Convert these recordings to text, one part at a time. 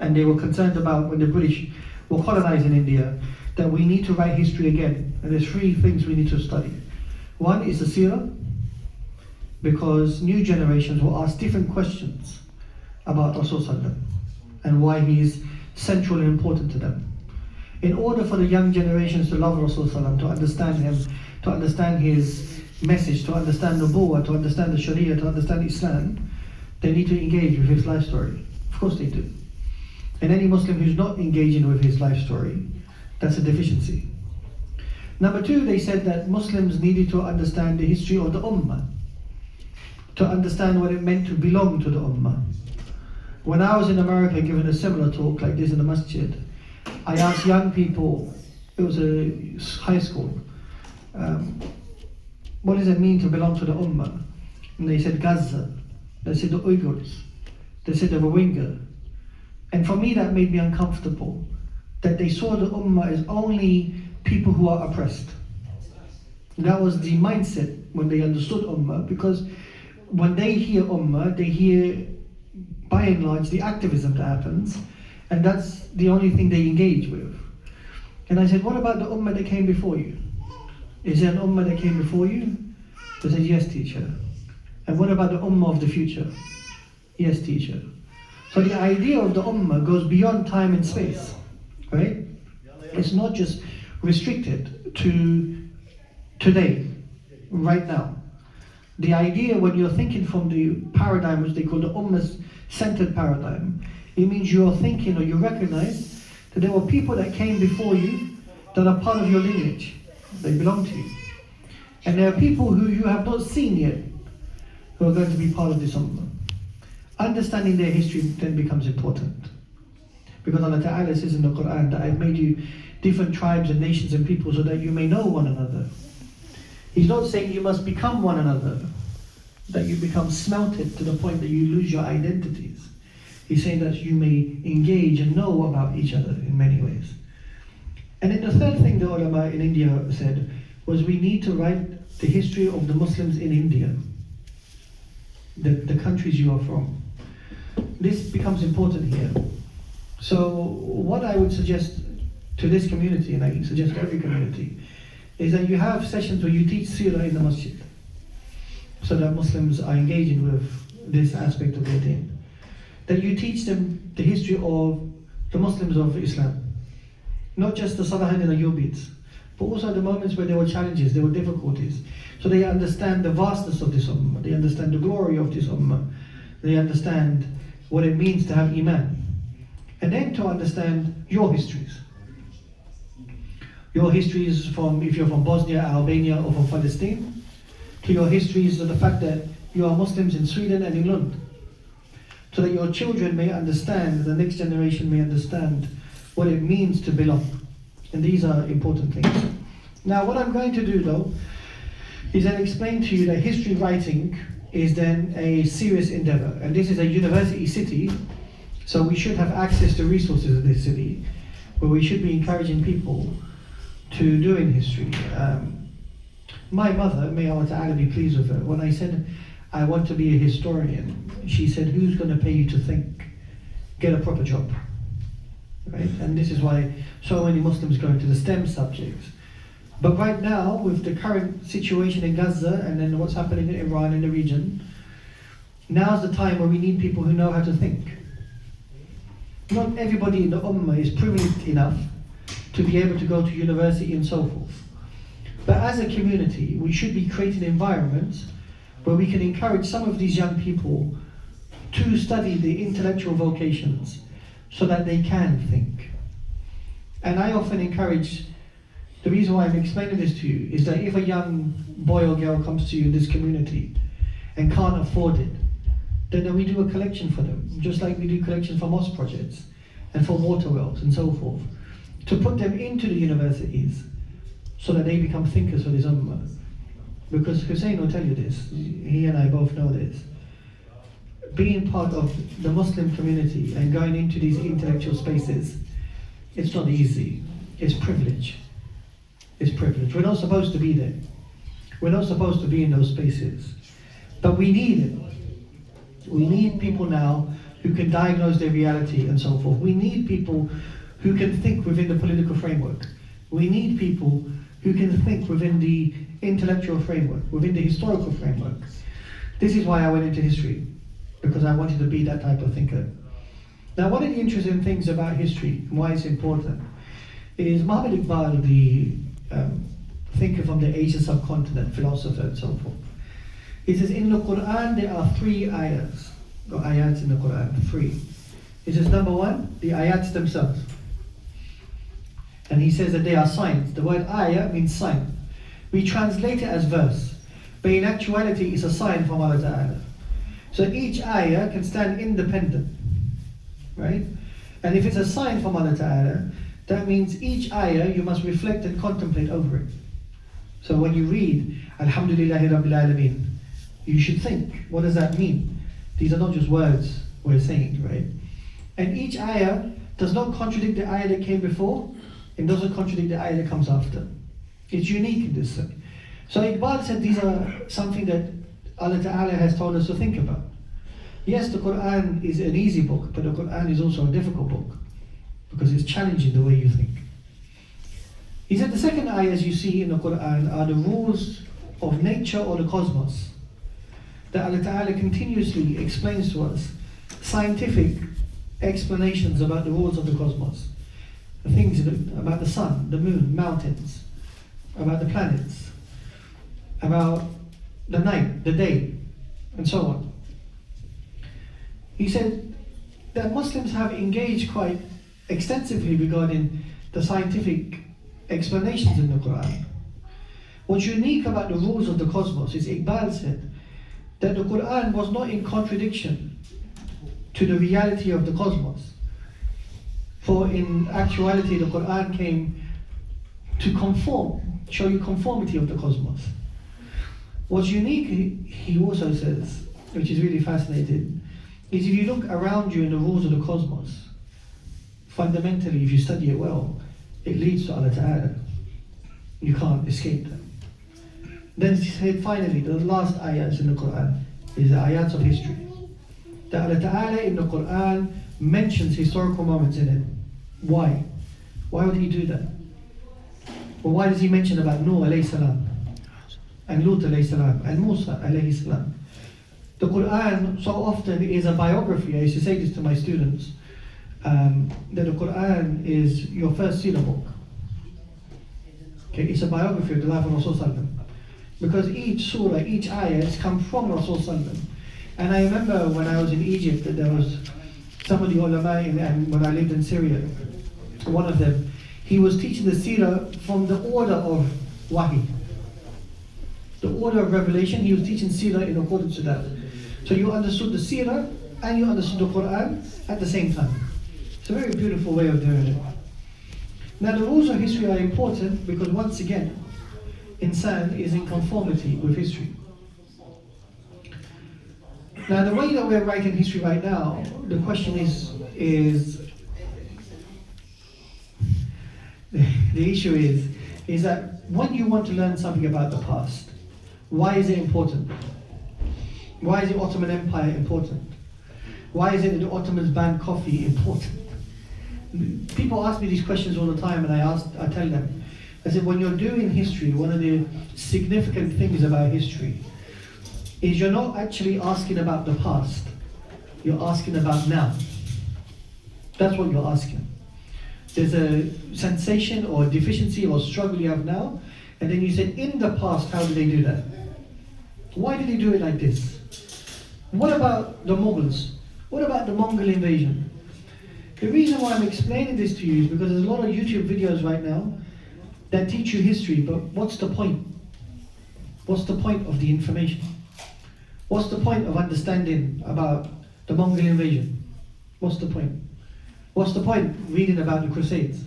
And they were concerned about when the British were colonizing India, that we need to write history again. And there's three things we need to study. One is the seerah, because new generations will ask different questions about Rasulullah and why he is central and important to them. In order for the young generations to love Rasulullah, to understand him, to understand his message, to understand Nubuwwah, to understand the Sharia, to understand Islam, they need to engage with his life story. Of course they do. And any Muslim who's not engaging with his life story, that's a deficiency. Number two, they said that Muslims needed to understand the history of the Ummah, to understand what it meant to belong to the Ummah. When I was in America giving a similar talk like this in the masjid, I asked young people, it was a high school, what does it mean to belong to the Ummah? And they said Gaza, they said the Uyghurs, they said the Rohingya. And for me that made me uncomfortable, that they saw the Ummah as only people who are oppressed. That was the mindset when they understood Ummah, because when they hear Ummah, they hear by and large the activism that happens, and that's the only thing they engage with. And I said, what about the Ummah that came before you? Is there an Ummah that came before you? They said, yes, teacher. And what about the Ummah of the future? Yes, teacher. So the idea of the Ummah goes beyond time and space, right? It's not just restricted to today, right now. The idea, when you're thinking from the paradigm which they call the Ummah-centered paradigm, it means you're thinking or you recognize that there were people that came before you that are part of your lineage, they belong to you. And there are people who you have not seen yet who are going to be part of this Ummah. Understanding their history then becomes important. Because Allah Ta'ala says in the Quran that I've made you different tribes and nations and people so that you may know one another. He's not saying you must become one another, that you become smelted to the point that you lose your identities. He's saying that you may engage and know about each other in many ways. And then the third thing the ulama in India said was we need to write the history of the Muslims in India, the countries you are from. This becomes important here. So what I would suggest to this community, and I suggest to every community, is that you have sessions where you teach seerah in the masjid, so that Muslims are engaging with this aspect of their deen. That you teach them the history of the Muslims of Islam, not just the Salahin and the Ayyubids, but also the moments where there were challenges, there were difficulties. So they understand the vastness of this Ummah, they understand the glory of this Ummah, they understand what it means to have Iman. And then to understand your histories. Your histories from, if you're from Bosnia, Albania, or from Palestine, to your histories of the fact that you are Muslims in Sweden and in Lund. So that your children may understand, the next generation may understand what it means to belong. And these are important things. Now what I'm going to do though, is then explain to you that history writing is then a serious endeavor. And this is a university city, so we should have access to resources in this city, where we should be encouraging people to do in history. My mother, may Allah Ta'ala be pleased with her, when I said I want to be a historian, she said, who's going to pay you to think? Get a proper job. Right? And this is why so many Muslims go into the STEM subjects. But right now, with the current situation in Gaza and then what's happening in Iran and the region, now's the time where we need people who know how to think. Not everybody in the Ummah is privileged enough to be able to go to university and so forth. But as a community, we should be creating environments where we can encourage some of these young people to study the intellectual vocations so that they can think. And I often encourage, the reason why I'm explaining this to you is that if a young boy or girl comes to you in this community and can't afford it, then we do a collection for them, just like we do collections for mosque projects and for water wells and so forth, to put them into the universities so that they become thinkers for this Ummah. Because Hussein will tell you this, he and I both know this. Being part of the Muslim community and going into these intellectual spaces, it's not easy, it's privilege. It's privilege. We're not supposed to be there. We're not supposed to be in those spaces. But we need it. We need people now who can diagnose their reality and so forth. We need people who can think within the political framework. We need people who can think within the intellectual framework, within the historical framework. This is why I went into history, because I wanted to be that type of thinker. Now, one of the interesting things about history and why it's important is Muhammad Iqbal, the thinker from the Asian subcontinent, philosopher and so forth. He says in the Quran there are 3 ayats, or ayats in the Quran, 3. He says number 1, the ayats themselves. And he says that they are signs. The word ayah means sign. We translate it as verse, but in actuality it's a sign from Allah Ta'ala. So each ayah can stand independent, right? And if it's a sign from Allah Ta'ala, that means each ayah you must reflect and contemplate over it. So when you read Alhamdulillahi Rabbil Alameen, you should think, what does that mean? These are not just words we're saying, right? And each ayah does not contradict the ayah that came before, and doesn't contradict the ayah that comes after. It's unique in this way. So Iqbal said these are something that Allah Ta'ala has told us to think about. Yes, the Quran is an easy book, but the Quran is also a difficult book, because it's challenging the way you think. He said the second ayahs you see in the Quran are the rules of nature or the cosmos, that Allah Ta'ala continuously explains to us scientific explanations about the rules of the cosmos. The things about the sun, the moon, mountains, about the planets, about the night, the day, and so on. He said that Muslims have engaged quite extensively regarding the scientific explanations in the Quran. What's unique about the rules of the cosmos is Iqbal said that the Quran was not in contradiction to the reality of the cosmos. For in actuality, the Quran came to conform, show you conformity of the cosmos. What's unique, he also says, which is really fascinating, is if you look around you in the rules of the cosmos, fundamentally, if you study it well, it leads to Allah Ta'ala. You can't escape them. Then he said finally, the last ayats in the Quran is the ayats of history. That Allah Ta'ala in the Quran mentions historical moments in it. Why? Why would he do that? Well, why does he mention about Nuh alayhi salam, and Lut alayhi salam, and Musa alayhi salam? The Quran so often is a biography. I used to say this to my students, that the Quran is your first seerah book. Okay, it's a biography of the life of Rasul, because each surah, each ayah has come from Rasul. And I remember when I was in Egypt that there was some of the ulama, and when I lived in Syria, one of them, he was teaching the seerah from the order of wahi. The order of revelation, he was teaching seerah in accordance to that. So you understood the seerah and you understood the Quran at the same time. It's a very beautiful way of doing it. Now the rules of history are important because once again, insan is in conformity with history. Now the way that we're writing history right now, the question is the issue is that when you want to learn something about the past, why is it important? Why is the Ottoman Empire important? Why is it that the Ottomans banned coffee important? People ask me these questions all the time, and I tell them, I said, when you're doing history, one of the significant things about history is you're not actually asking about the past, you're asking about now. That's what you're asking. There's a sensation or a deficiency or struggle you have now, and then you said, in the past, how did they do that? Why did they do it like this? What about the Mughals? What about the Mongol invasion? The reason why I'm explaining this to you is because there's a lot of YouTube videos right now that teach you history, but what's the point? What's the point of the information? What's the point of understanding about the Mongol invasion? What's the point? What's the point reading about the Crusades?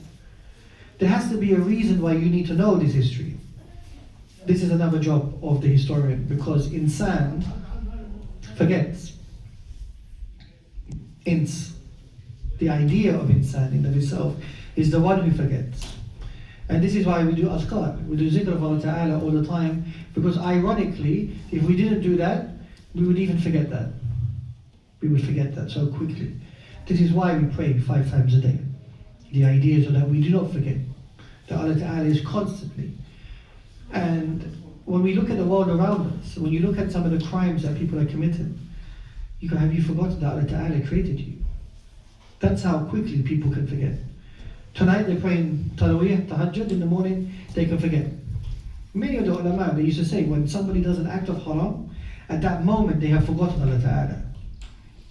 There has to be a reason why you need to know this history. This is another job of the historian, because insan forgets. Ins, the idea of insan in itself, is the one who forgets. And this is why we do azkar, we do zikr of Allah Ta'ala all the time, because ironically, if we didn't do that, we would even forget that. we would forget that so quickly. This is why we pray 5 times a day. The idea is that we do not forget that Allah Ta'ala is constantly. And when we look at the world around us, when you look at some of the crimes that people are committing, have you forgotten that Allah Ta'ala created you? That's how quickly people can forget. Tonight they're praying Tarawih, Tahajjud in the morning, they can forget. Many of the ulama, they used to say, when somebody does an act of haram, at that moment they have forgotten Allah Ta'ala.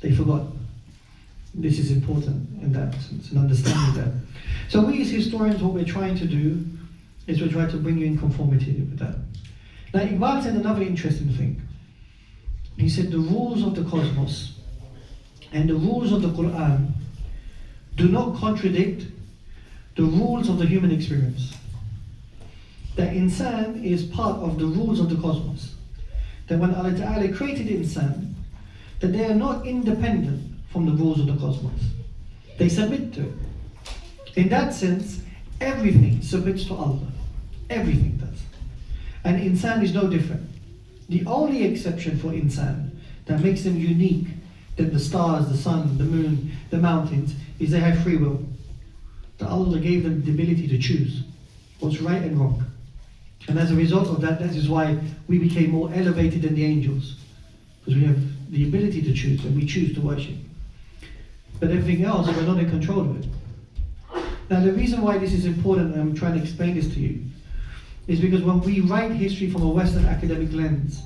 They forgot. This is important in that sense, and understanding that. So we as historians, what we're trying to do is we're trying to bring you in conformity with that. Now Iqbal said another interesting thing. He said the rules of the cosmos and the rules of the Quran do not contradict the rules of the human experience. That insan is part of the rules of the cosmos. That when Allah Ta'ala created insan, that they are not independent from the rules of the cosmos. They submit to it. In that sense, everything submits to Allah. Everything does. And insan is no different. The only exception for insan that makes them unique than the stars, the sun, the moon, the mountains, is they have free will. That Allah gave them the ability to choose what's right and wrong. And as a result of that, that is why we became more elevated than the angels. Because we have the ability to choose, and we choose to worship. But everything else, we're not in control of it. Now the reason why this is important, and I'm trying to explain this to you, is because when we write history from a Western academic lens,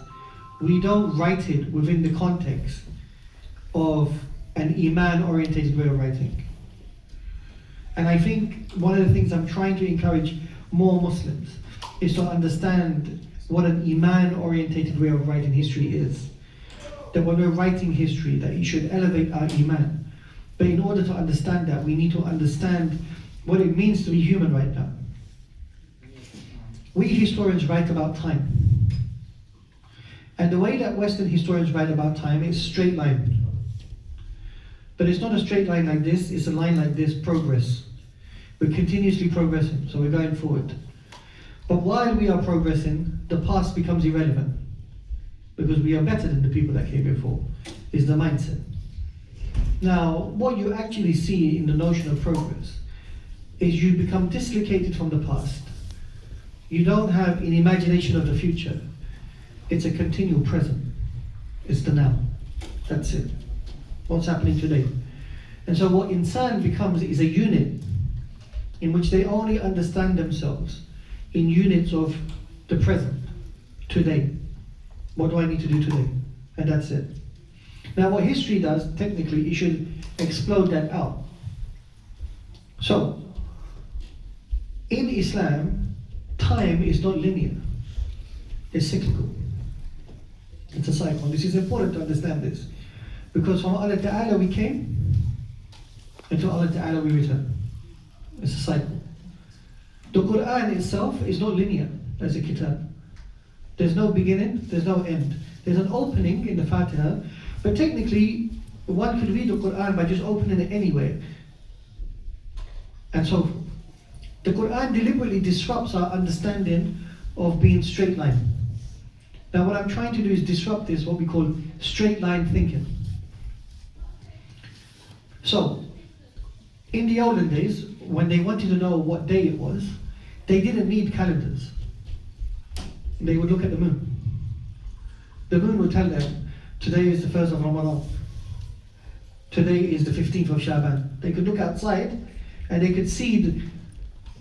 we don't write it within the context of an Iman-orientated way of writing. And I think one of the things I'm trying to encourage more Muslims is to understand what an Iman-orientated way of writing history is. That when we're writing history, that it should elevate our Iman. But in order to understand that, we need to understand what it means to be human right now. We historians write about time. And the way that Western historians write about time is straight line. But it's not a straight line like this, it's a line like this, progress. We're continuously progressing, so we're going forward. But while we are progressing, the past becomes irrelevant. Because we are better than the people that came before, is the mindset. Now, what you actually see in the notion of progress is you become dislocated from the past. You don't have an imagination of the future. It's a continual present. It's the now. That's it. What's happening today. And so what insan becomes is a unit in which they only understand themselves in units of the present, today. What do I need to do today? And that's it. Now what history does, technically, it should explode that out. So, in Islam, time is not linear. It's cyclical. It's a cycle. This is important to understand this. Because from Allah Ta'ala we came, and to Allah Ta'ala we return. It's a cycle. The Quran itself is not linear as a kitab. There's no beginning, there's no end. There's an opening in the Fatiha, but technically one could read the Quran by just opening it anyway. And so forth. The Quran deliberately disrupts our understanding of being straight line. Now what I'm trying to do is disrupt this, what we call straight line thinking. So, in the olden days, when they wanted to know what day it was, they didn't need calendars. They would look at the moon. The moon would tell them, today is the 1st of Ramadan. Today is the 15th of Shaban. They could look outside and they could see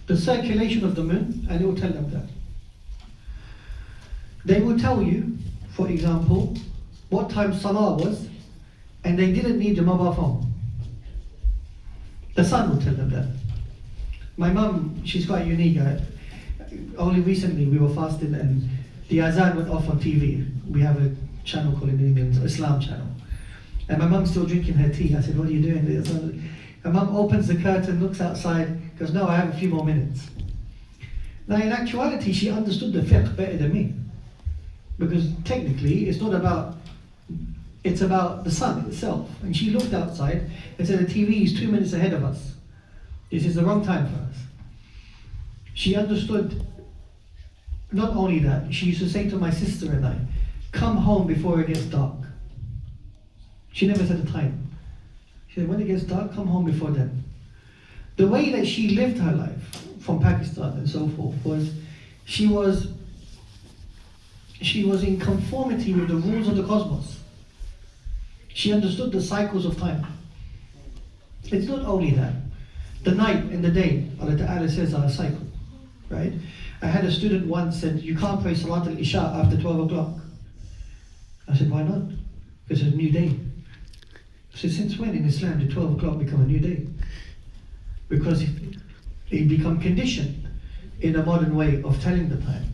the circulation of the moon, and it would tell them that. They would tell you, for example, what time Salah was, and they didn't need the mobile phone. The sun would tell them that. My mum, she's quite unique. Only recently we were fasting and the azan went off on TV. We have a channel called in England, Islam channel. And my mum's still drinking her tea. I said, what are you doing? My mum opens the curtain, looks outside, goes, no, I have a few more minutes. Now in actuality, she understood the fiqh better than me. Because technically, it's not about, it's about the sun itself. And she looked outside and said, the TV is 2 minutes ahead of us. This is the wrong time for us. She understood, not only that, she used to say to my sister and I, come home before it gets dark. She never said a time. She said, when it gets dark, come home before then. The way that she lived her life from Pakistan and so forth was she was in conformity with the rules of the cosmos. She understood the cycles of time. It's not only that. The night and the day, Allah Ta'ala says, are a cycle, right? I had a student once said, you can't pray Salat al-Isha after 12 o'clock. I said, why not? Because it's a new day. I said, since when in Islam did 12 o'clock become a new day? Because it become conditioned in a modern way of telling the time,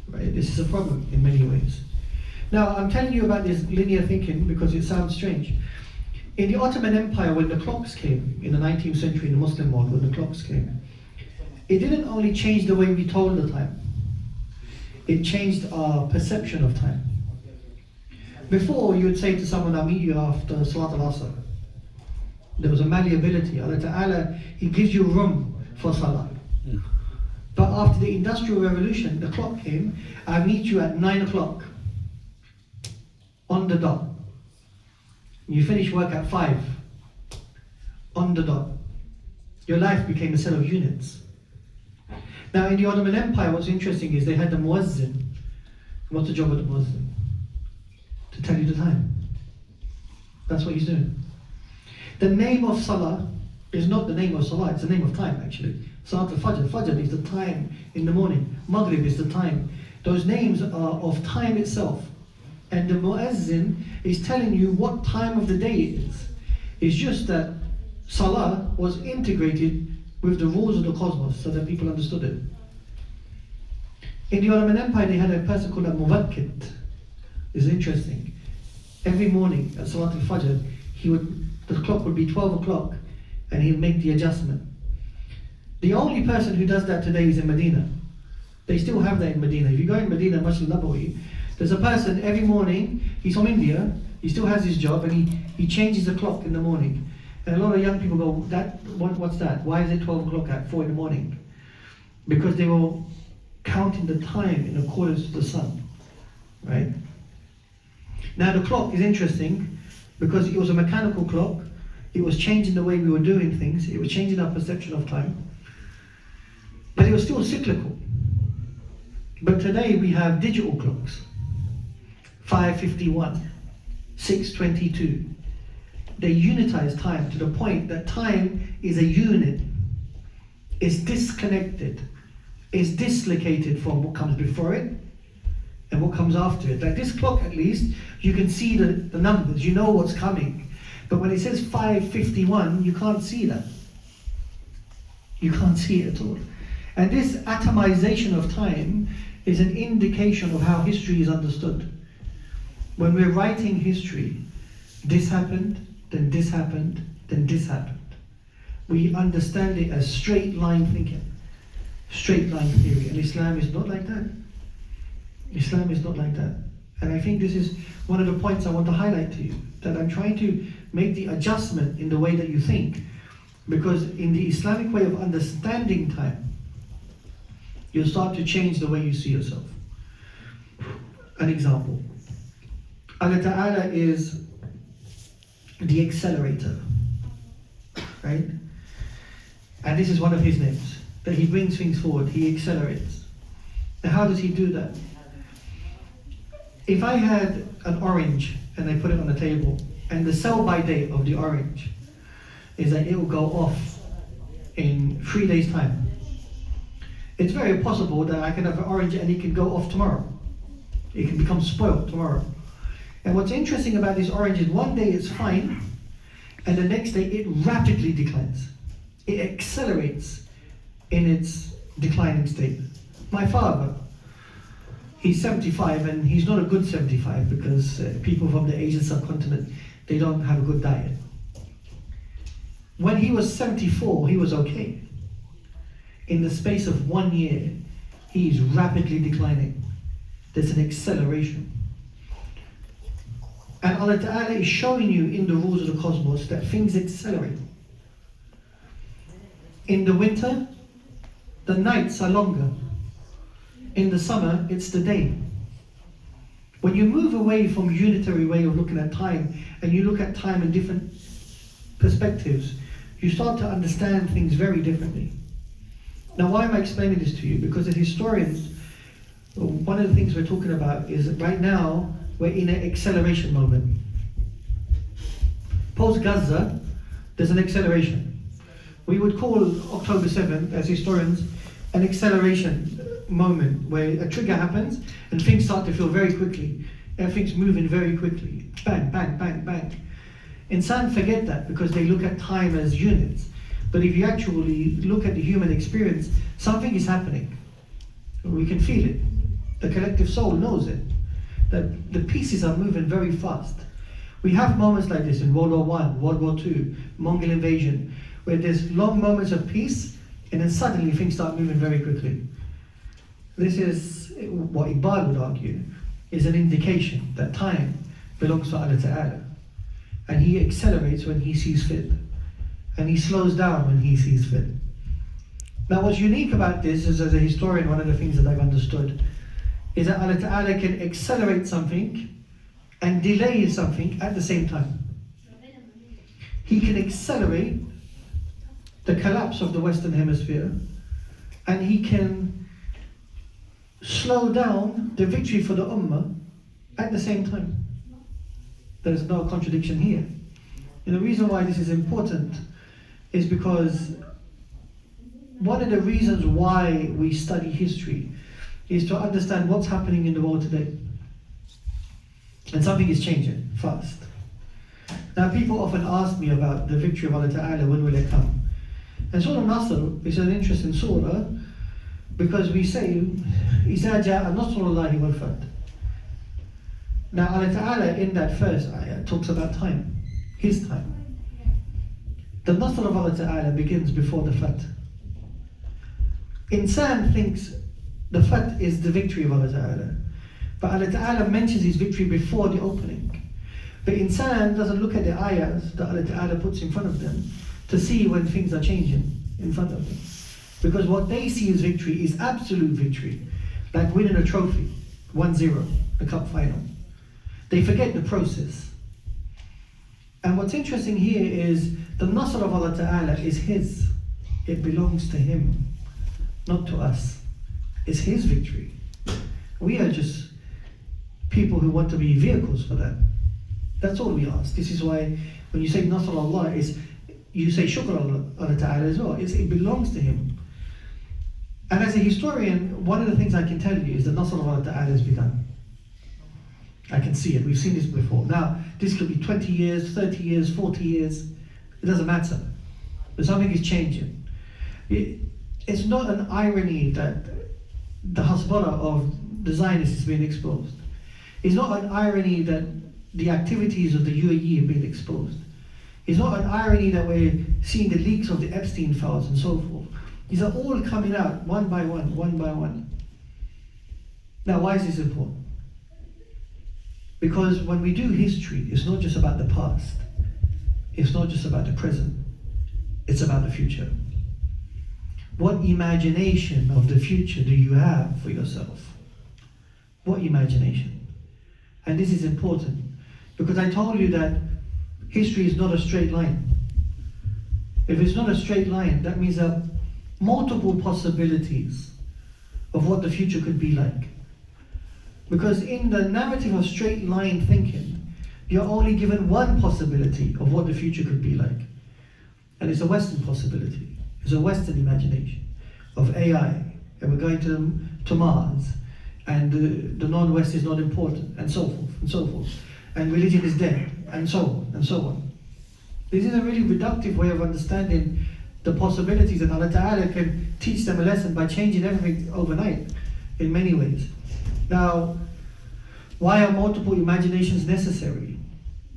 right? This is a problem in many ways. Now, I'm telling you about this linear thinking because it sounds strange. In the Ottoman Empire, when the clocks came, in the 19th century in the Muslim world, when the clocks came, it didn't only change the way we told the time, it changed our perception of time. Before, you would say to someone, I'll meet you after Salat al-Asr. There was a malleability. Allah Ta'ala, He gives you room for Salah. But after the Industrial Revolution, the clock came, I'll meet you at 9 o'clock, on the dot. You finish work at 5, on the dot. Your life became a set of units. Now in the Ottoman Empire, what's interesting is they had the muezzin. What's the job of the muezzin? To tell you the time. That's what he's doing. The name of Salah is not the name of Salah, it's the name of time actually. Salat al-Fajr, Fajr is the time in the morning. Maghrib is the time. Those names are of time itself. And the muezzin is telling you what time of the day it is. It's just that Salah was integrated with the rules of the cosmos so that people understood it. In the Ottoman Empire, they had a person called a muwakkit. It's interesting. Every morning at Salat al-Fajr, the clock would be 12 o'clock and he'd make the adjustment. The only person who does that today is in Medina. They still have that in Medina. If you go in Medina, Masjid al-Nabawi, there's a person every morning, he's from India, he still has his job and he changes the clock in the morning. And a lot of young people go, what's that? Why is it 12 o'clock at 4 in the morning? Because they were counting the time in accordance to the sun, right? Now the clock is interesting because it was a mechanical clock. It was changing the way we were doing things. It was changing our perception of time. But it was still cyclical. But today we have digital clocks. 5:51, 6:22. They unitize time to the point that time is a unit. It's disconnected. It's dislocated from what comes before it and what comes after it. Like this clock at least, you can see the numbers, you know what's coming. But when it says 5:51, you can't see that. You can't see it at all. And this atomization of time is an indication of how history is understood. When we're writing history, this happened, then this happened, then this happened. We understand it as straight line thinking, straight line theory. And Islam is not like that. Islam is not like that. And I think this is one of the points I want to highlight to you, that I'm trying to make the adjustment in the way that you think. Because in the Islamic way of understanding time, you'll start to change the way you see yourself. An example. Allah Ta'ala is the accelerator, right? And this is one of His names, that He brings things forward, He accelerates. Now how does He do that? If I had an orange and I put it on the table, and the sell-by date of the orange is that it will go off in 3 days' time, it's very possible that I can have an orange and it can go off tomorrow. It can become spoiled tomorrow. And what's interesting about this orange is one day it's fine, and the next day it rapidly declines. It accelerates in its declining state. My father, he's 75 and he's not a good 75 because people from the Asian subcontinent, they don't have a good diet. When he was 74, he was okay. In the space of 1 year, he is rapidly declining. There's an acceleration. And Allah Ta'ala is showing you in the rules of the cosmos that things accelerate. In the winter, the nights are longer. In the summer, it's the day. When you move away from unitary way of looking at time and you look at time in different perspectives, you start to understand things very differently. Now, why am I explaining this to you? Because as historians, one of the things we're talking about is that right now we're in an acceleration moment. Post-Gaza, there's an acceleration. We would call October 7th, as historians, an acceleration moment where a trigger happens and things start to feel very quickly. Everything's moving very quickly. Bang, bang, bang, bang. Insan forget that because they look at time as units. But if you actually look at the human experience, something is happening. We can feel it. The collective soul knows it. That the pieces are moving very fast. We have moments like this in World War I, World War II, Mongol invasion, where there's long moments of peace and then suddenly things start moving very quickly. This is what Iqbal would argue is an indication that time belongs to Allah Ta'ala. And He accelerates when He sees fit. And He slows down when He sees fit. Now what's unique about this is, as a historian, one of the things that I've understood is that Allah Ta'ala can accelerate something and delay something at the same time. He can accelerate the collapse of the Western Hemisphere and He can slow down the victory for the Ummah at the same time. There's no contradiction here. And the reason why this is important is because one of the reasons why we study history is to understand what's happening in the world today. And something is changing fast. Now people often ask me about the victory of Allah Ta'ala, when will it come? And Surah Nasr is an interesting surah because we say, إِذَا جَاءَ نَصْرُ اللَّهِ وَالْفَتْحُ. Now Allah Ta'ala in that first ayah talks about time, His time. The Nasr of Allah Ta'ala begins before the Fath. Insan thinks the Fath is the victory of Allah Ta'ala. But Allah Ta'ala mentions His victory before the opening. But Insan doesn't look at the ayahs that Allah Ta'ala puts in front of them to see when things are changing in front of them. Because what they see as victory is absolute victory. Like winning a trophy, 1-0, the cup final. They forget the process. And what's interesting here is the Nasr of Allah Ta'ala is His. It belongs to Him, not to us. It's His victory. We are just people who want to be vehicles for that. That's all we ask. This is why when you say Nasr Allah, you say Shukr Allah Ta'ala as well. It belongs to Him. And as a historian, one of the things I can tell you is the Nasr of Allah Ta'ala has begun. I can see it. We've seen this before. Now, this could be 20 years, 30 years, 40 years. It doesn't matter. But something is changing. It's not an irony that the Hasbara of the Zionists is being exposed. It's not an irony that the activities of the UAE have been exposed. It's not an irony that we're seeing the leaks of the Epstein files and so forth. These are all coming out one by one, one by one. Now, why is this important? Because when we do history, it's not just about the past. It's not just about the present. It's about the future. What imagination of the future do you have for yourself? What imagination? And this is important because I told you that history is not a straight line. If it's not a straight line, that means there are multiple possibilities of what the future could be like. Because in the narrative of straight line thinking, you're only given one possibility of what the future could be like. And it's a Western possibility. It's a Western imagination of AI, and we're going to Mars, and the non-West is not important, and so forth, and so forth. And religion is dead, and so on, and so on. This is a really reductive way of understanding the possibilities, and Allah Ta'ala can teach them a lesson by changing everything overnight, in many ways. Now, why are multiple imaginations necessary?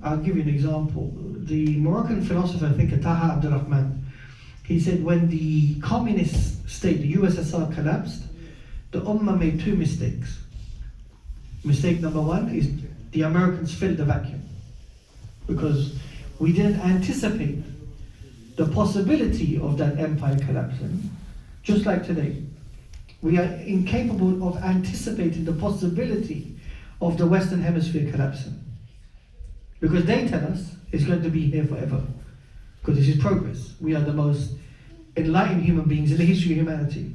I'll give you an example. The Moroccan philosopher, I think, Taha Abdurrahman, he said when the communist state, the USSR, collapsed, the Ummah made two mistakes. Mistake number one is the Americans filled the vacuum because we didn't anticipate the possibility of that empire collapsing, just like today. We are incapable of anticipating the possibility of the Western Hemisphere collapsing. Because they tell us it's going to be here forever. Because this is progress. We are the most enlightened human beings in the history of humanity.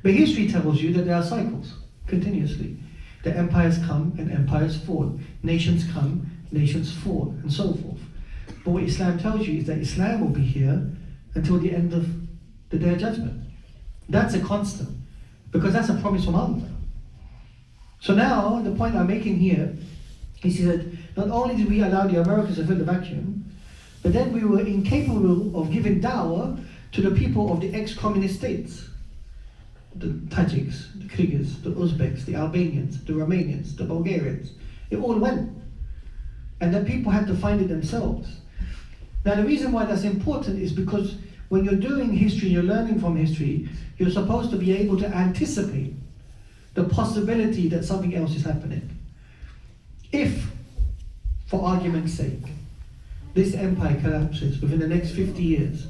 But history tells you that there are cycles, continuously. The empires come and empires fall. Nations come, nations fall, and so forth. But what Islam tells you is that Islam will be here until the end of the Day of Judgment. That's a constant, because that's a promise from Allah. So now, the point I'm making here is that not only did we allow the Americans to fill the vacuum, but then we were incapable of giving dawah to the people of the ex-communist states. The Tajiks, the Kyrgyz, the Uzbeks, the Albanians, the Romanians, the Bulgarians. It all went. And the people had to find it themselves. Now the reason why that's important is because when you're doing history, you're learning from history, you're supposed to be able to anticipate the possibility that something else is happening. If, for argument's sake, this empire collapses within the next 50 years,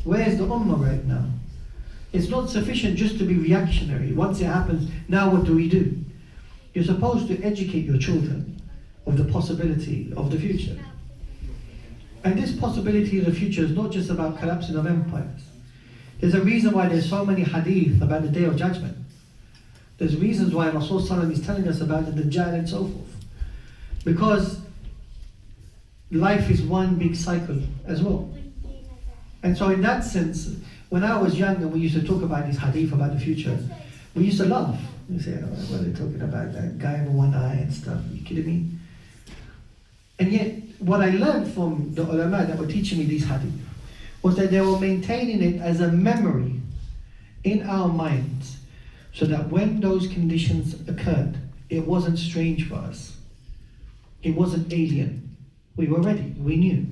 where's the Ummah right now? It's not sufficient just to be reactionary. Once it happens, now what do we do? You're supposed to educate your children of the possibility of the future. And this possibility of the future is not just about collapsing of empires. There's a reason why there's so many hadith about the Day of Judgment. There's reasons why Rasul Sallallahu is telling us about the Dajjal and so forth. Because life is one big cycle as well. And so in that sense, when I was young and we used to talk about this hadith about the future, we used to laugh. We say, oh, what are they talking about? That guy with one eye and stuff. Are you kidding me? And yet, what I learned from the ulama that were teaching me these hadith was that they were maintaining it as a memory in our minds, so that when those conditions occurred, it wasn't strange for us. It wasn't alien. We were ready. We knew.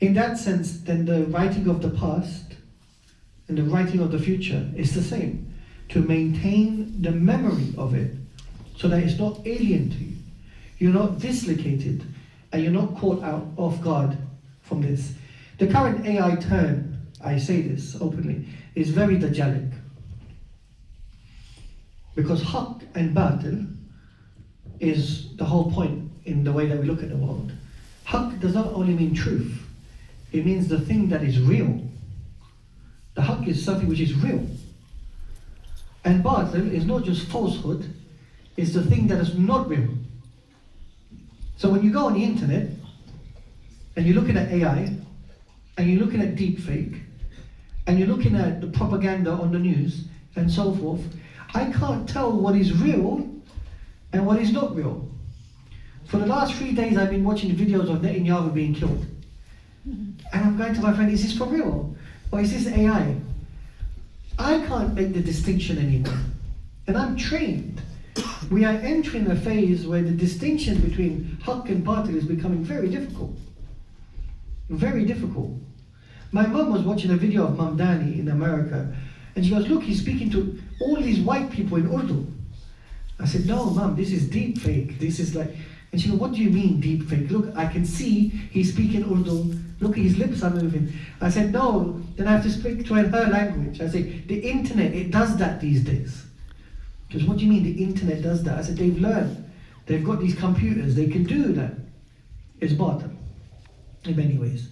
In that sense, then the writing of the past and the writing of the future is the same. To maintain the memory of it so that it's not alien to you. You're not dislocated and you're not caught out off guard from this. The current AI turn, I say this openly, is very Dajjalic. Because haqq and batil is the whole point in the way that we look at the world. Haqq does not only mean truth, it means the thing that is real. The haqq is something which is real. And batil is not just falsehood, it's the thing that is not real. So when you go on the internet, and you're looking at AI, and you're looking at deepfake, and you're looking at the propaganda on the news, and so forth, I can't tell what is real and what is not real. For the last 3 days I've been watching videos of Netanyahu being killed. And I'm going to my friend, is this for real? Or is this AI? I can't make the distinction anymore. And I'm trained. We are entering a phase where the distinction between haqq and batil is becoming very difficult. Very difficult. My mum was watching a video of Mamdani in America, and she goes, look, he's speaking to all these white people in Urdu. I said, no, Mum, this is deep fake. This is like, and she goes, what do you mean deep fake? Look, I can see he's speaking Urdu. Look, his lips are moving. I said, no, then I have to speak to her in her language. I say, the internet, it does that these days. She goes, what do you mean the internet does that? I said, they've learned. They've got these computers, they can do that. It's batil, in many ways.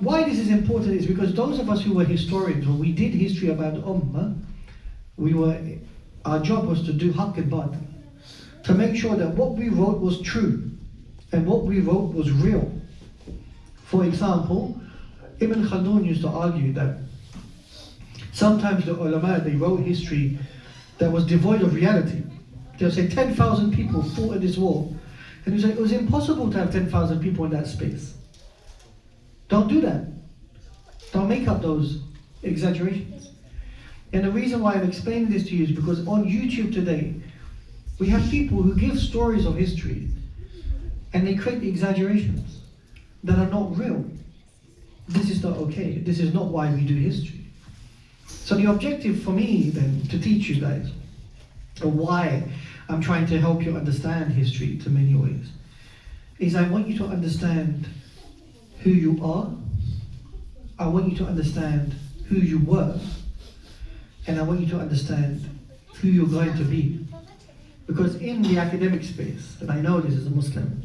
Why this is important is because those of us who were historians, when we did history about the Ummah, our job was to do haqq and batil, to make sure that what we wrote was true and what we wrote was real. For example, Ibn Khaldun used to argue that sometimes the ulama, they wrote history that was devoid of reality. They'll say 10,000 people fought in this war, and you say it was impossible to have 10,000 people in that space. Don't do that. Don't make up those exaggerations. And the reason why I'm explaining this to you is because on YouTube today, we have people who give stories of history and they create exaggerations that are not real. This is not okay. This is not why we do history. So the objective for me then, to teach you guys, or why I'm trying to help you understand history to many ways, is I want you to understand who you are, I want you to understand who you were, and I want you to understand who you're going to be. Because in the academic space, and I know this as a Muslim,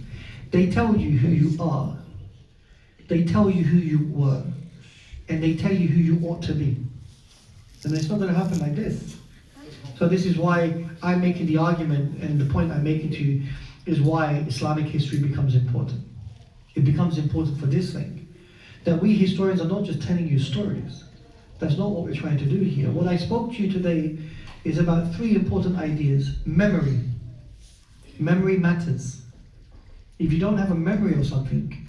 they tell you who you are, they tell you who you were, and they tell you who you ought to be. And it's not going to happen like this. So this is why I'm making the argument, and the point I'm making to you is why Islamic history becomes important. It becomes important for this thing, that we historians are not just telling you stories. That's not what we're trying to do here. What I spoke to you today is about 3 important ideas. Memory. Memory matters. If you don't have a memory of something,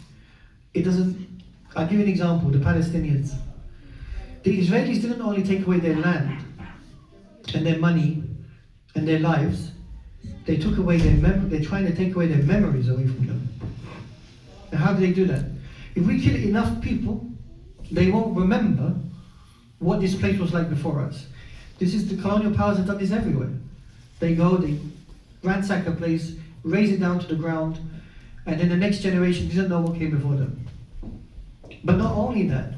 it doesn't. I'll give you an example, the Palestinians. The Israelis didn't only take away their land and their money and their lives, they took away their they're trying to take away their memories away from them. And how do they do that? If we kill enough people, they won't remember what this place was like before us. This is the colonial powers have done this everywhere. They go, they ransack a place, raise it down to the ground, and then the next generation doesn't know what came before them. But not only that,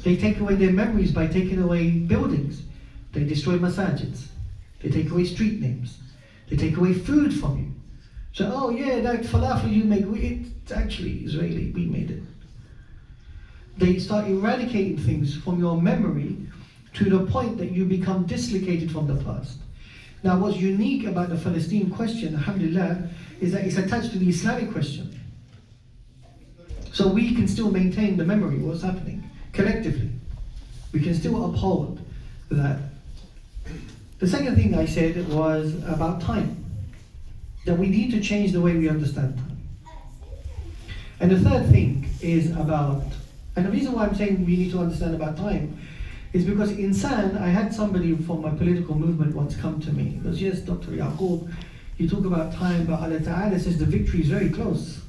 they take away their memories by taking away buildings. They destroy masajids. They take away street names. They take away food from you. So, oh yeah, that falafel you make, it's actually Israeli, we made it. They start eradicating things from your memory to the point that you become dislocated from the past. Now what's unique about the Palestinian question, alhamdulillah, is that it's attached to the Islamic question. So we can still maintain the memory of what's happening, collectively. We can still uphold that. The second thing I said was about time. That we need to change the way we understand time. And the third thing is about, and the reason why I'm saying we need to understand about time is because I had somebody from my political movement once come to me. He goes, yes, Dr. Yaqub, you talk about time, but Allah Ta'ala says the victory is very close.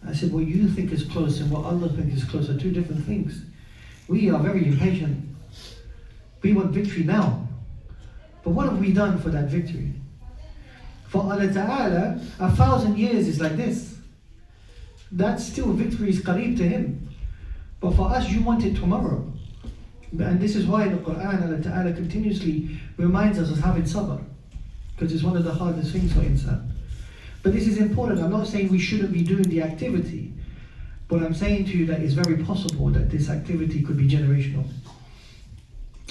I said, what you think is close and what Allah thinks is close are 2 different things. We are very impatient. We want victory now. But what have we done for that victory? For Allah Ta'ala, 1,000 years is like this. That's still victory is qareeb to Him. But for us, you want it tomorrow. And this is why in the Quran, Allah Ta'ala continuously reminds us of having sabr. Because it's one of the hardest things for insan. But this is important. I'm not saying we shouldn't be doing the activity. But I'm saying to you that it's very possible that this activity could be generational.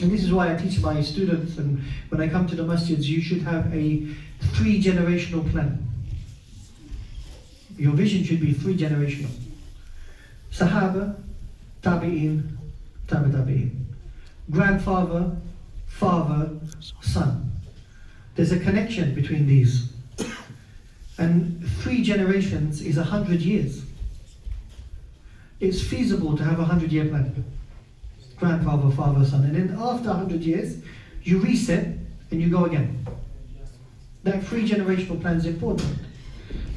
And this is why I teach my students, and when I come to the masjids, you should have a 3-generational plan. Your vision should be 3-generational. Sahaba, Tabi'in, Tabi'in. Grandfather, father, son. There's a connection between these. And 3 generations is 100 years. It's feasible to have a 100-year plan. Grandfather, father, son. And then after 100 years, you reset and you go again. That 3-generational plan is important.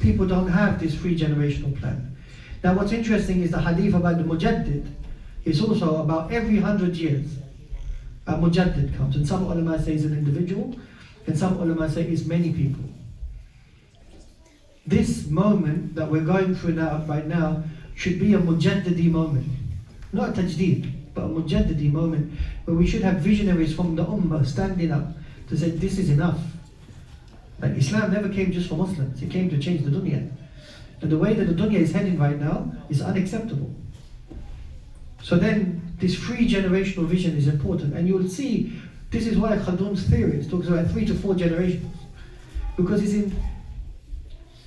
People don't have this 3-generational plan. Now what's interesting is the hadith about the mujaddid is also about every 100 years. A mujaddid comes, and some ulama say it's an individual, and some ulama say it's many people. This moment that we're going through right now should be a mujaddidi moment. Not a tajdeed, but a mujaddidi moment where we should have visionaries from the ummah standing up to say this is enough. Like Islam never came just for Muslims, it came to change the dunya. And the way that the dunya is heading right now is unacceptable. So then this 3-generational vision is important, and you will see this is why Khaldun's theory talks about 3 to 4 generations. Because it's in,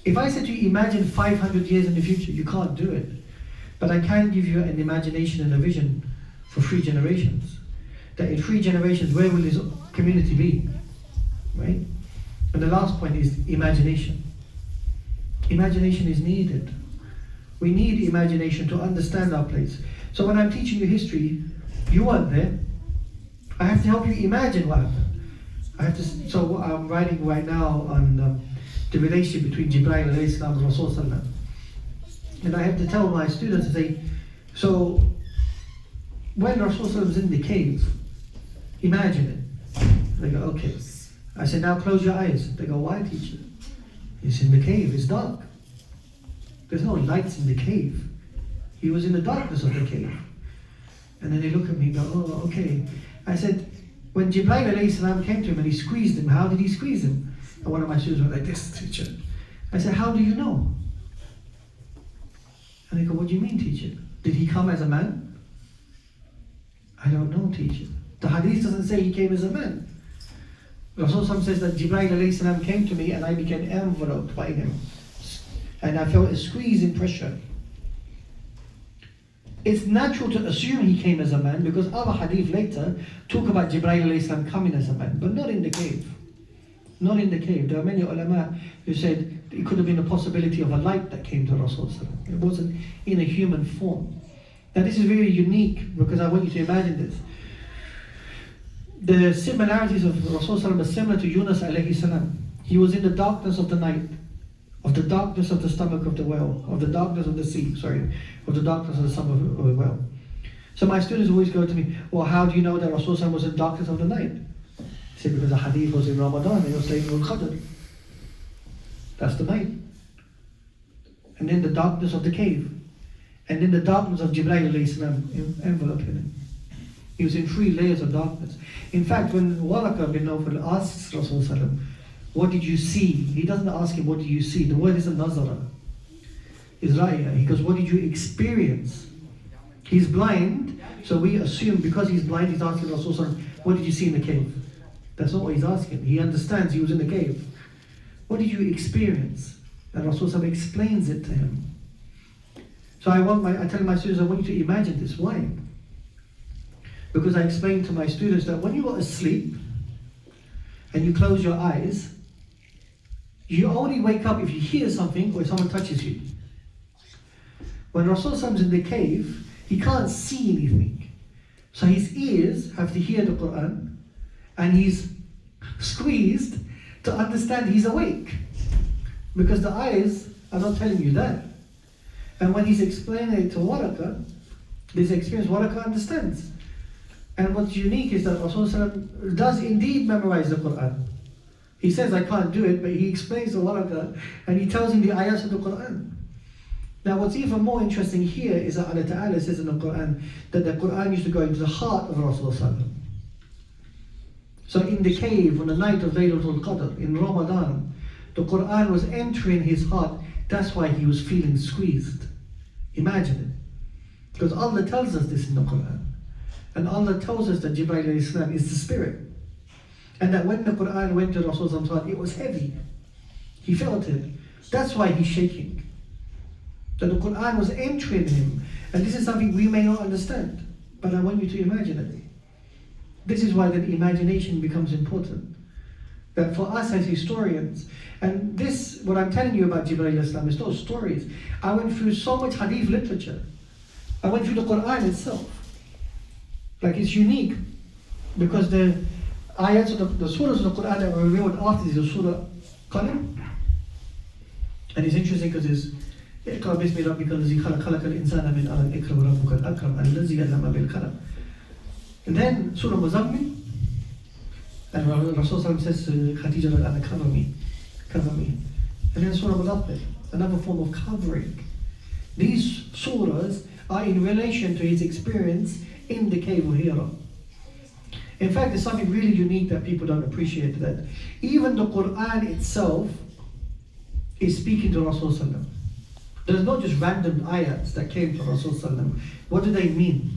if I said to you imagine 500 years in the future, you can't do it. But I can give you an imagination and a vision for 3 generations. That in 3 generations, where will this community be? Right? And the last point is imagination. Imagination is needed. We need imagination to understand our place. So when I'm teaching you history, you weren't there. I have to help you imagine what happened. So I'm writing right now on the relationship between Jibreel alayhi salam and Rasul sallam. And I have to tell my students, I say, so when Rasul sallam is in the cave, imagine it. They go, okay. I said, now close your eyes. They go, why, teacher? It's in the cave, it's dark. There's no lights in the cave. He was in the darkness of the cave. And then they look at me and go, oh, okay. I said, when Jibreel alayhi salam came to him and he squeezed him, how did he squeeze him? And one of my students went like this, teacher. I said, how do you know? And they go, what do you mean, teacher? Did he come as a man? I don't know, teacher. The hadith doesn't say he came as a man. Rasul says that Jibreel alayhi salam came to me and I became enveloped by him. And I felt a squeeze in pressure. It's natural to assume he came as a man because other hadith later talk about Jibreel alayhi salam coming as a man, but not in the cave. Not in the cave. There are many ulama who said it could have been a possibility of a light that came to Rasul. It wasn't in a human form. Now this is very unique because I want you to imagine this. The similarities of Rasul are similar to Yunus alayhi salam. He was in the darkness of the night, of the darkness of the stomach of the whale, of the darkness of the sea, of the darkness of the stomach of the whale. So my students always go to me, well, how do you know that Rasul was in the darkness of the night? I say, because the hadith was in Ramadan, and it was saying Qadr. That's the night. And then the darkness of the cave. And then the darkness of Jibreel alayhi salam enveloped him. He was in 3 layers of darkness. In fact, when Waraka bin Nawfal asks Rasul sallam, what did you see? He doesn't ask him, what did you see? The word isn't nazara. It's ra'ya. He goes, what did you experience? He's blind, so we assume because he's blind, he's asking Rasul sallam, what did you see in the cave? That's not what he's asking. He understands he was in the cave. What did you experience? And Rasul sallam explains it to him. So I tell my students, I want you to imagine this. Why? Because I explain to my students that when you are asleep and you close your eyes, you only wake up if you hear something or if someone touches you. When Rasul is in the cave, he can't see anything. So his ears have to hear the Quran and he's squeezed to understand he's awake. Because the eyes are not telling you that. And when he's explaining it to Waraka, this experience, Waraka understands. And what's unique is that Rasulullah does indeed memorize the Quran. He says, I can't do it, but he explains to Waraka and he tells him the ayahs of the Quran. Now what's even more interesting here is that Allah Ta'ala says in the Quran that the Quran used to go into the heart of Rasulullah. So in the cave, on the night of Laylatul Qadr, in Ramadan, the Quran was entering his heart. That's why he was feeling squeezed. Imagine it. Because Allah tells us this in the Quran. And Allah tells us that Jibreel is the spirit. And that when the Quran went to Rasul's heart, it was heavy. He felt it. That's why he's shaking. That the Quran was entering him. And this is something we may not understand. But I want you to imagine it. This is why the imagination becomes important. That for us as historians, and this, what I'm telling you about Jibreel is not stories. I went through so much hadith literature. I went through the Quran itself. Like it's unique because the ayats of the surahs of the Quran that were revealed after this, the surah Qalam. And it's interesting because it's اقرأ باسم ربك الذي خلق الإنسان من علق اقرأ وربك الأكرم الذي علم بالقلم. And then Surah Muzammil, and Rasul says Khadija al cover me. And then Surah Mudaththir, another form of covering. These surahs are in relation to his experience in the cave of Hira. In fact, there's something really unique that people don't appreciate, that even the Quran itself is speaking to Rasul sallam. There's not just random ayats that came to Rasul sallam. What do they mean?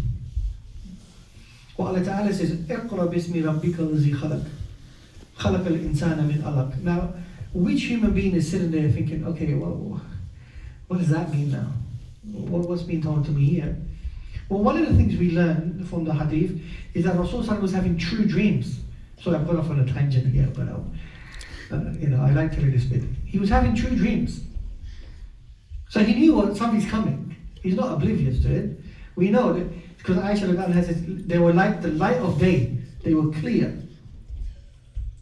Well, Allah Ta'ala says, اقرأ باسم ربك الذي خلق خلق الإنسان من علق. Now, which human being is sitting there thinking, okay, well, what does that mean now? What's being told to me here? Well, one of the things we learn from the hadith is that Rasulullah was having true dreams. So I've gone off on a tangent here, but I like telling this bit. He was having true dreams. So he knew something's coming. He's not oblivious to it. We know that because Aisha says they were like the light of day. They were clear.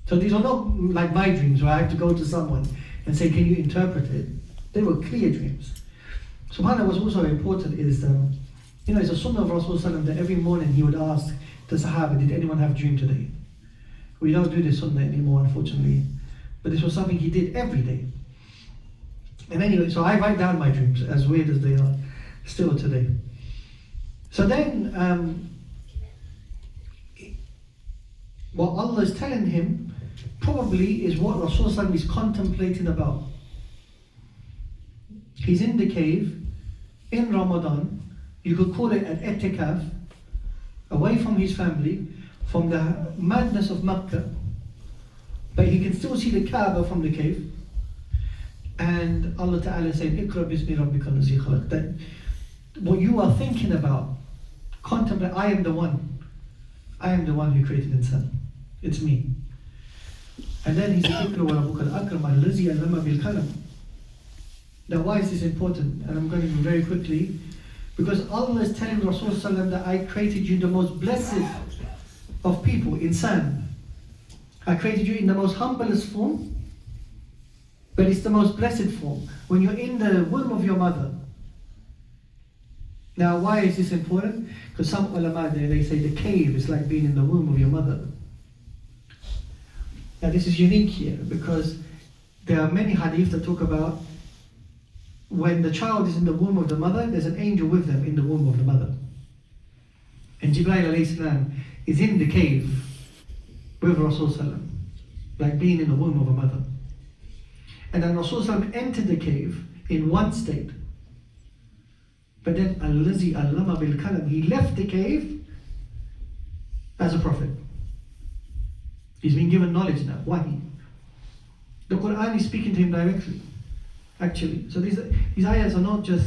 So these are not like my dreams where I have to go to someone and say, can you interpret it? They were clear dreams. SubhanAllah, what's also important is, it's a sunnah of Rasulullah that every morning he would ask the Sahaba, did anyone have a dream today? We don't do this sunnah anymore, unfortunately. But this was something he did every day. And anyway, so I write down my dreams, as weird as they are, still today. So then, what Allah is telling him probably is what Rasulullah is contemplating about. He's in the cave in Ramadan. You could call it an etikaf, away from his family, from the madness of Makkah, but he can still see the Kaaba from the cave. And Allah Ta'ala saying, Iqra bismi rabbika allazi khalaq. That what you are thinking about, contemplate, I am the one. I am the one who created insan. It's me. And then he said, Iqra wa rabbuka al-akram allazi allama bil qalam. Now why is this important? And I'm going to go very quickly. Because Allah is telling Rasulullah that I created you the most blessed of people, insan. I created you in the most humblest form, but it's the most blessed form. When you're in the womb of your mother. Now why is this important? Because some ulama, they say the cave is like being in the womb of your mother. Now this is unique here, because there are many hadith that talk about when the child is in the womb of the mother, there's an angel with them in the womb of the mother. And Jibreel alayhi salam is in the cave with Rasulullah, like being in the womb of a mother. And then Rasulullah entered the cave in one state. But then Allazi allama bil kalam, he left the cave as a prophet. He's been given knowledge now, wahi. The Quran is speaking to him directly, actually. So these ayahs are not just,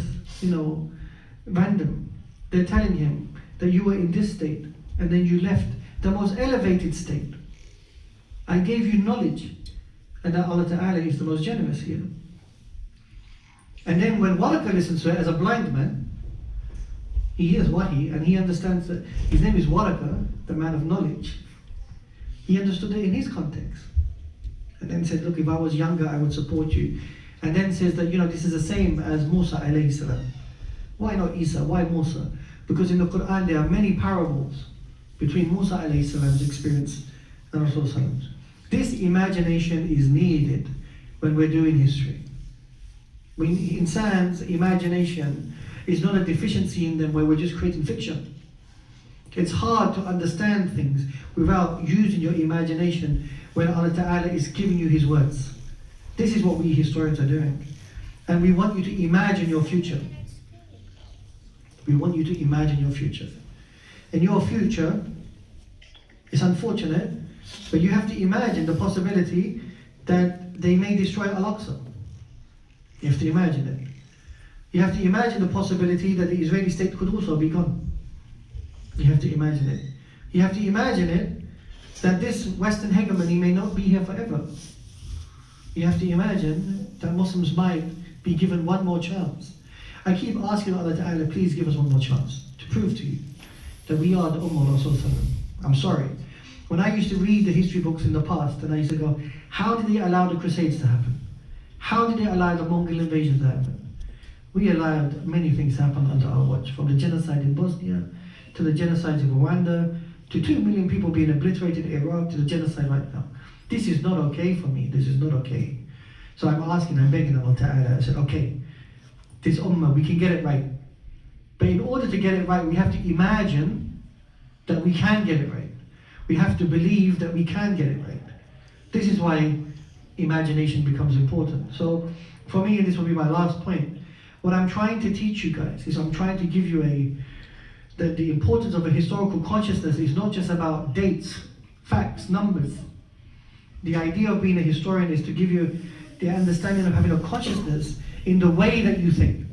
random. They're telling him that you were in this state and then you left the most elevated state. I gave you knowledge, and that Allah Ta'ala is the most generous here. And then when Waraka listens to it as a blind man, he hears wahi and he understands that his name is Waraka, the man of knowledge. He understood it in his context. And then said, look, if I was younger, I would support you. And then says that, this is the same as Musa alayhi salam. Why not Isa? Why Musa? Because in the Quran there are many parables between Musa alayhi salam's experience and Rasulullah. This imagination is needed when we're doing history. When insan's imagination is not a deficiency in them where we're just creating fiction. It's hard to understand things without using your imagination when Allah Ta'ala is giving you His words. This is what we historians are doing. And we want you to imagine your future. We want you to imagine your future. And your future is unfortunate, but you have to imagine the possibility that they may destroy Al-Aqsa. You have to imagine it. You have to imagine the possibility that the Israeli state could also be gone. You have to imagine it. You have to imagine it that this Western hegemony may not be here forever. You have to imagine that Muslims might be given one more chance. I keep asking Allah Ta'ala, please give us one more chance to prove to you that we are the Ummah of Rasulullah. I'm sorry. When I used to read the history books in the past, and I used to go, how did they allow the Crusades to happen? How did they allow the Mongol invasion to happen? We allowed many things to happen under our watch, from the genocide in Bosnia, to the genocide in Rwanda, to 2 million people being obliterated in Iraq, to the genocide right now. This is not okay for me, this is not okay. So I'm begging Allah Ta'ala, I said, okay, this Ummah, we can get it right. But in order to get it right, we have to imagine that we can get it right. We have to believe that we can get it right. This is why imagination becomes important. So for me, and this will be my last point, what I'm trying to teach you guys is I'm trying to give you that the importance of a historical consciousness is not just about dates, facts, numbers. The idea of being a historian is to give you the understanding of having a consciousness in the way that you think.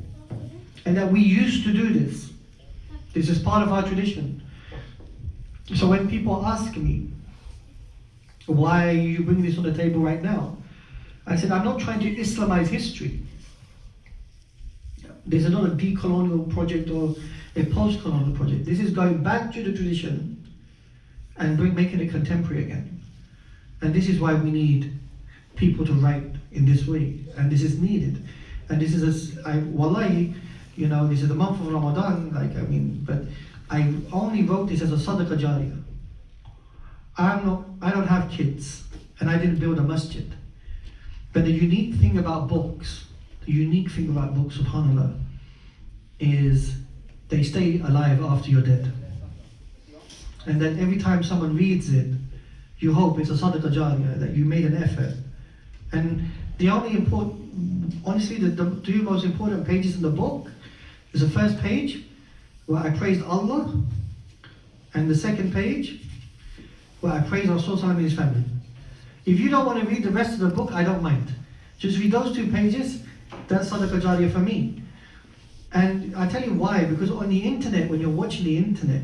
And that we used to do this. This is part of our tradition. So when people ask me, why are you bringing this on the table right now? I said, I'm not trying to Islamize history. This is not a decolonial project or a post-colonial project. This is going back to the tradition and making it contemporary again. And this is why we need people to write in this way. And this is needed. And this is, wallahi, this is the month of Ramadan, but I only wrote this as a sadaqah jariyah. I don't have kids, and I didn't build a masjid. But the unique thing about books, subhanAllah, is they stay alive after you're dead. And then every time someone reads it, you hope it's a Sadaqah Jariyah, that you made an effort. And the only important, honestly, the two most important pages in the book is the first page where I praised Allah, and the second page where I praised Rasul and his family. If you don't want to read the rest of the book, I don't mind. Just read those 2 pages, that's Sadaqah Jariyah for me. And I tell you why, because on the internet, when you're watching the internet,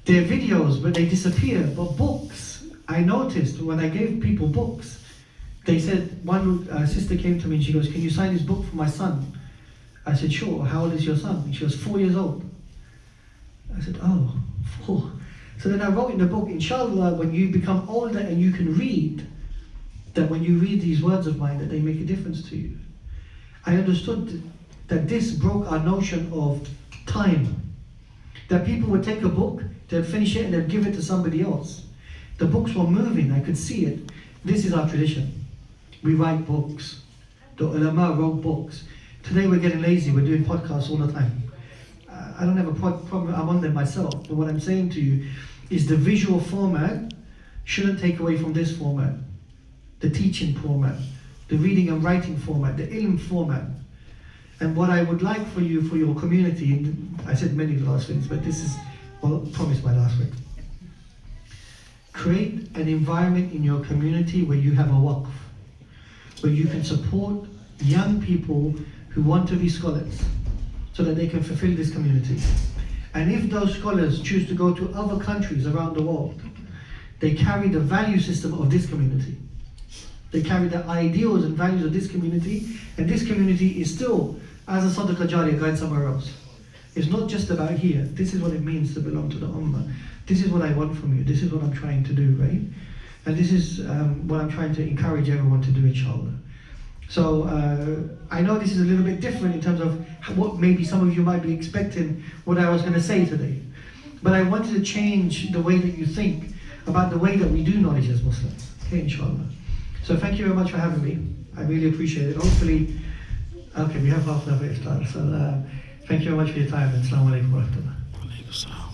there are videos, but they disappear. But books, I noticed when I gave people books, they said, one sister came to me and she goes, "Can you sign this book for my son?" I said, "Sure." "How old is your son?" And she was 4 years old. I said, "Oh, 4. So then I wrote in the book, inshallah, when you become older and you can read, that when you read these words of mine, that they make a difference to you. I understood that this broke our notion of time. That people would take a book, they'd finish it and they'd give it to somebody else. The books were moving, I could see it. This is our tradition. We write books. The ulama wrote books. Today we're getting lazy, we're doing podcasts all the time. I don't have a problem, I'm on them myself. But what I'm saying to you is the visual format shouldn't take away from this format. The teaching format, the reading and writing format, the ilm format. And what I would like for you, for your community, and I said many last things, but this is, well, I promise my last thing. Create an environment in your community where you have a waqf, where you can support young people who want to be scholars, so that they can fulfill this community. And if those scholars choose to go to other countries around the world, they carry the value system of this community. They carry the ideals and values of this community, and this community is still, as a Sadaqah Jariyah, going somewhere else. It's not just about here. This is what it means to belong to the Ummah. This is what I want from you. This is what I'm trying to do, right? And this is what I'm trying to encourage everyone to do, inshallah. So I know this is a little bit different in terms of what maybe some of you might be expecting what I was going to say today. But I wanted to change the way that you think about the way that we do knowledge as Muslims. Okay, inshallah. So thank you very much for having me. I really appreciate it. Hopefully, okay, we have half an hour iftar. So thank you very much for your time. Assalamu alaikum wa rahmatullah.